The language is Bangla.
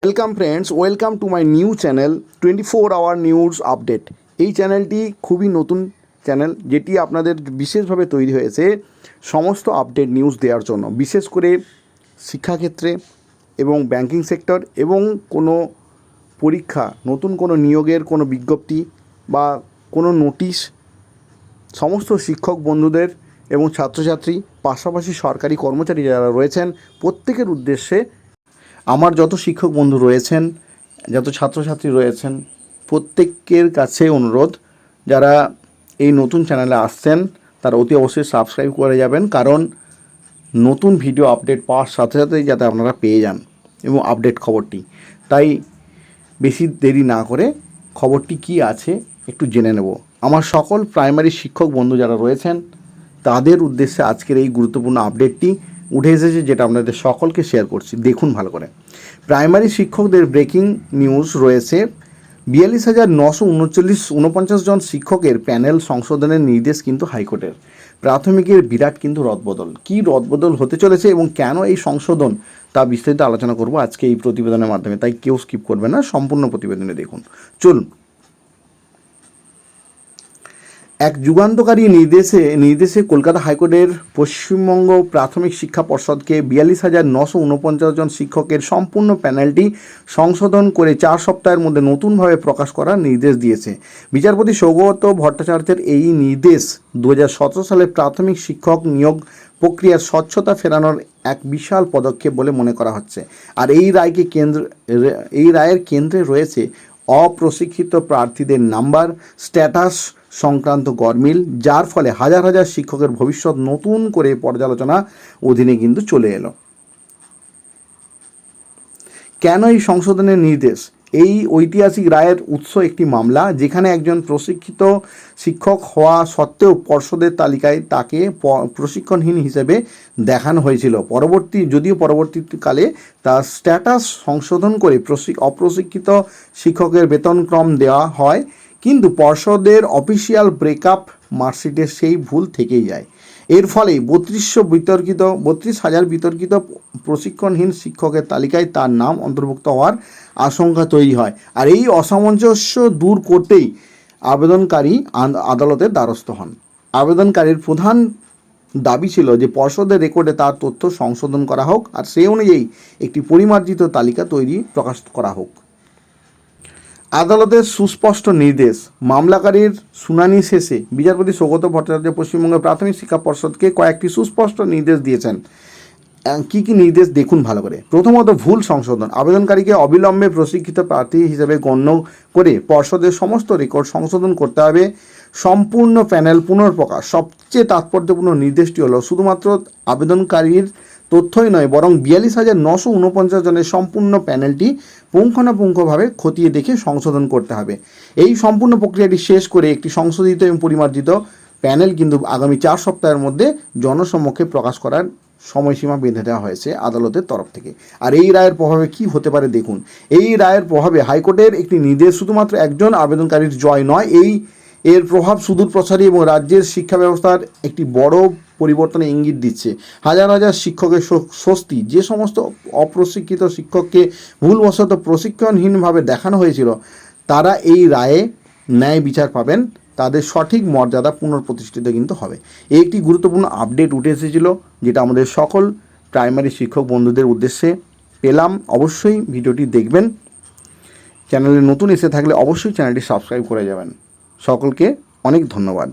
Welcome friends, welcome to my new channel 24 hour news update. এই চ্যানেলটি খুবই নতুন চ্যানেল, যেটি আপনাদের বিশেষভাবে তৈরি হয়েছে সমস্ত আপডেট নিউজ দেওয়ার জন্য, বিশেষ করে শিক্ষাক্ষেত্রে এবং ব্যাংকিং সেক্টর এবং কোনো পরীক্ষা, নতুন কোনো নিয়োগের কোনো বিজ্ঞপ্তি বা কোনো নোটিশ, সমস্ত শিক্ষক বন্ধুদের এবং ছাত্রছাত্রী, পাশাপাশি সরকারি কর্মচারী যারা রয়েছেন প্রত্যেকের উদ্দেশ্যে আমার যত শিক্ষক বন্ধু রয়েছেন, যত ছাত্রছাত্রী রয়েছেন, প্রত্যেকের কাছে অনুরোধ, যারা এই নতুন চ্যানেলে আসছেন তারা অতি অবশ্যই সাবস্ক্রাইব করে যাবেন, কারণ নতুন ভিডিও আপডেট পাওয়ার সাথে সাথেই যাতে আপনারা পেয়ে যান এবং আপডেট খবরটি। তাই বেশি দেরি না করে খবরটি কি আছে একটু জেনে নেব। আমার সকল প্রাইমারি শিক্ষক বন্ধু যারা রয়েছেন তাদের উদ্দেশ্যে আজকের এই গুরুত্বপূর্ণ আপডেটটি উঠে এসেছে, যেটা আপনাদের সকলকে শেয়ার করছি। দেখুন ভালো করে। প্রাইমারি শিক্ষকদের ব্রেকিং নিউজ রয়েছে। 42,949 জন শিক্ষকের প্যানেল সংশোধনের নির্দেশ কিন্তু হাইকোর্টের। প্রাথমিকের বিরাট কিন্তু রদবদল। কী রদবদল হতে চলেছে এবং কেন এই সংশোধন, তা বিস্তারিত আলোচনা করব আজকে এই প্রতিবেদনের মাধ্যমে। তাই কেউ স্কিপ করবে না, সম্পূর্ণ প্রতিবেদনে দেখুন। চলুন। এক যুগান্তকারী নির্দেশে কলকাতা হাইকোর্টের পশ্চিমবঙ্গ প্রাথমিক শিক্ষা পর্ষদকে 42,949 জন শিক্ষকের সম্পূর্ণ প্যানেলটি সংশোধন করে 4 সপ্তাহের মধ্যে নতুনভাবে প্রকাশ করার নির্দেশ দিয়েছে। বিচারপতি সৌগত ভট্টাচার্যের এই নির্দেশ 2017 সালের প্রাথমিক শিক্ষক নিয়োগ প্রক্রিয়ার স্বচ্ছতা ফেরানোর এক বিশাল পদক্ষেপ বলে মনে করা হচ্ছে। আর এই রায়ের কেন্দ্রে রয়েছে অপ্রশিক্ষিত প্রার্থীদের নাম্বার, স্ট্যাটাস সংক্রান্ত গরমিল, যার ফলে হাজার হাজার শিক্ষকের ভবিষ্যৎ নতুন করে পর্যালোচনা অধীনে কিন্তু চলে এলো। কেন এই সংশোধনের নির্দেশ? এই ঐতিহাসিক রায়ের উৎস একটি মামলা, যেখানে একজন প্রশিক্ষিত শিক্ষক হওয়া সত্ত্বেও পর্ষদের তালিকায় তাকে প্রশিক্ষণহীন হিসেবে দেখানো হয়েছিল। পরবর্তীকালে তার স্ট্যাটাস সংশোধন করে অপ্রশিক্ষিত শিক্ষকের বেতনক্রম দেওয়া হয়, কিন্তু পর্ষদের অফিসিয়াল ব্রেকআপ মার্কশিটে সেই ভুল থেকেই যায়। এর ফলে 32,000 বিতর্কিত প্রশিক্ষণহীন শিক্ষকের তালিকায় তার নাম অন্তর্ভুক্ত হওয়ার আশঙ্কা তৈরি হয়। আর এই অসামঞ্জস্য দূর করতেই আবেদনকারী আদালতের দ্বারস্থ হন। আবেদনকারীর প্রধান দাবি ছিল যে পর্ষদের রেকর্ডে তার তথ্য সংশোধন করা হোক, আর সেই অনুযায়ী একটি পরিমার্জিত তালিকা প্রকাশ করা হোক। আদালতের সুস্পষ্ট নির্দেশ। মামলাকারীর শুনানি শেষে বিচারপতি সৌগত ভট্টাচার্য পশ্চিমবঙ্গের প্রাথমিক শিক্ষা পর্ষদকে কয়েকটি সুস্পষ্ট নির্দেশ দিয়েছেন। কী কী নির্দেশ দেখুন ভালো করে। প্রথমত, ভুল সংশোধন। আবেদনকারীকে অবিলম্বে প্রশিক্ষিত প্রার্থী হিসেবে গণ্য করে পর্ষদের সমস্ত রেকর্ড সংশোধন করতে হবে। সম্পূর্ণ প্যানেল পুনর্প্রকাশ। সবচেয়ে তাৎপর্যপূর্ণ নির্দেশটি হলো শুধুমাত্র আবেদনকারীর তথ্যই নয়, বরং 42,949 জনের সম্পূর্ণ প্যানেলটি পুঙ্খানুপুঙ্খভাবে খতিয়ে দেখে সংশোধন করতে হবে। এই সম্পূর্ণ প্রক্রিয়াটি শেষ করে একটি সংশোধিত এবং পরিমার্জিত প্যানেল কিন্তু আগামী 4 সপ্তাহের মধ্যে জনসম্মুখে প্রকাশ করার সময়সীমা বেঁধে দেওয়া হয়েছে আদালতের তরফ থেকে। আর এই রায়ের প্রভাবে কি হতে পারে দেখুন। এই রায়ের প্রভাবে হাইকোর্টের একটি নির্দেশ শুধুমাত্র একজন আবেদনকারীর জয় নয়, এর প্রভাব সুদূর প্রসারী এবং রাজ্যের শিক্ষা ব্যবস্থার একটি বড় পরিবর্তনে ইঙ্গিত দিচ্ছে। হাজার হাজার শিক্ষকের স্বস্তি। যে সমস্ত অপ্রশিক্ষিত শিক্ষককে ভুলবশত প্রশিক্ষণহীনভাবে দেখানো হয়েছিল, তারা এই রায়ে ন্যায় বিচার পাবেন, তাদের সঠিক মর্যাদা পুনঃপ্রতিষ্ঠিত কিন্তু হবে। এই একটি গুরুত্বপূর্ণ আপডেট উঠে এসেছিল, যেটা আমাদের সকল প্রাইমারি শিক্ষক বন্ধুদের উদ্দেশ্যে পেলাম। অবশ্যই ভিডিওটি দেখবেন। চ্যানেলে নতুন এসে থাকলে অবশ্যই চ্যানেলটি সাবস্ক্রাইব করে যাবেন। সকলকে অনেক ধন্যবাদ।